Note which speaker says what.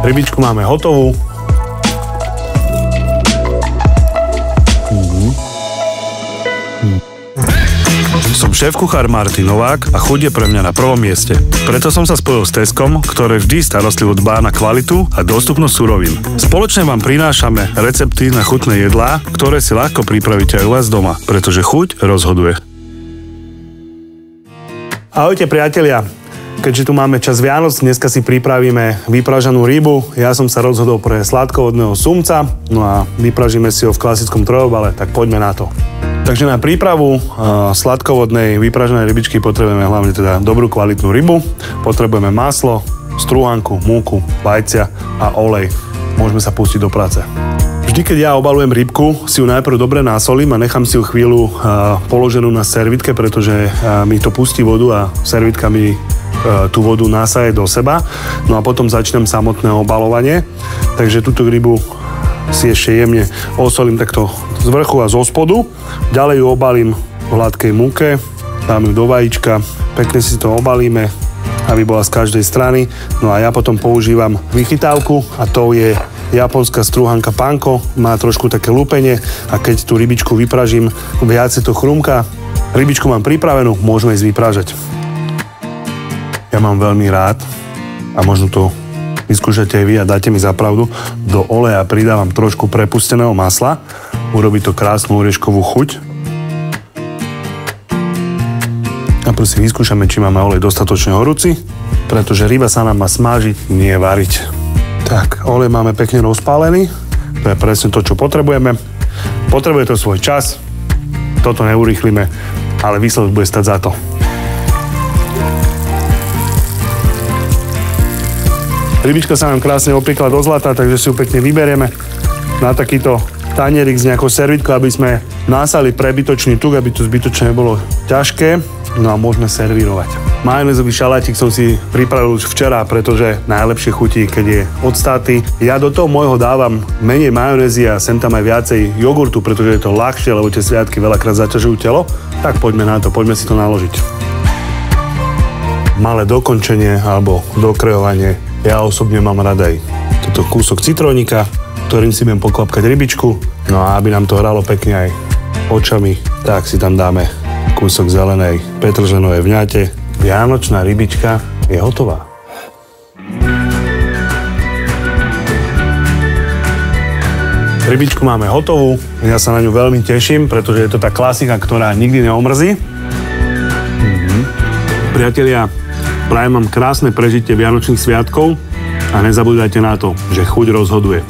Speaker 1: Rybičku máme hotovú. Som šéf-kuchár Martin Novák a chuť je pre mňa na prvom mieste. Preto som sa spojil s Teskom, ktoré vždy starostlivo dbá na kvalitu a dostupnosť surovín. Spoločne vám prinášame recepty na chutné jedlá, ktoré si ľahko pripravíte aj u vás doma, pretože chuť rozhoduje. Ahojte priatelia, keďže tu máme čas Vianoc, dneska si pripravíme vypražanú rybu. Ja som sa rozhodol pre sladkovodného sumca, no a vypražíme si ho v klasickom trojobale, tak poďme na to. Takže na prípravu sladkovodnej vypraženej rybičky potrebujeme hlavne teda dobrú kvalitnú rybu, potrebujeme maslo, strúhanku, múku, vajcia a olej. Môžeme sa pustiť do práce. Vždy, keď ja obalujem rybku, si ju najprv dobre násolím a nechám si ju chvíľu položenú na servitke, pretože mi to pustí vodu a servitka mi tú vodu nasaje do seba. No a potom začnem samotné obalovanie. Takže túto rybu si ešte jemne osolím takto z vrchu a zo spodu. Ďalej ju obalím v hladkej múke, dám ju do vajíčka, pekne si to obalíme, aby bola z každej strany. No a ja potom používam vychytávku a to je japonská strúhanka panko, má trošku také lúpenie a keď tú rybičku vypražím, viacej to chrumka. Rybičku mám pripravenú, môžeme ísť vypražať. Ja mám veľmi rád a možno to vyskúšate aj vy a dáte mi za pravdu, do oleja pridávam trošku prepusteného masla, urobí to krásnu orieškovú chuť. A prosím, vyskúšame, či máme olej dostatočne horúci, pretože ryba sa nám má smážiť, nie variť. Tak, olej máme pekne rozpálený, to je presne to, čo potrebujeme. Potrebuje to svoj čas, toto neurýchlime, ale výsledok bude stať za to. Rybička sa nám krásne opiekla do zlata, takže si ju pekne vyberieme na takýto tanierik s nejakou servitkou, aby sme násali prebytočný tuk, aby to zbytočne nebolo ťažké. No a môžeme servírovať. Majonézový šalátik som si pripravil už včera, pretože najlepšie chutí, keď je octatý. Ja do toho môjho dávam menej majonézy a sem tam aj viacej jogurtu, pretože je to ľahšie, lebo tie sviatky veľakrát zaťažujú telo. Tak poďme na to, poďme si to naložiť. Malé dokončenie alebo dokreovanie. Ja osobne mám rada aj toto kúsok citrónika, ktorým si budem poklapkať rybičku. No a aby nám to hralo pekne aj očami, tak si tam dáme kúsok zelenej petržlenovej vňate. Vianočná rybička je hotová. Rybičku máme hotovú, ja sa na ňu veľmi teším, pretože je to tá klasika, ktorá nikdy neomrzí. Priatelia, prajem vám krásne prežitie Vianočných sviatkov a nezabúdajte na to, že chuť rozhoduje.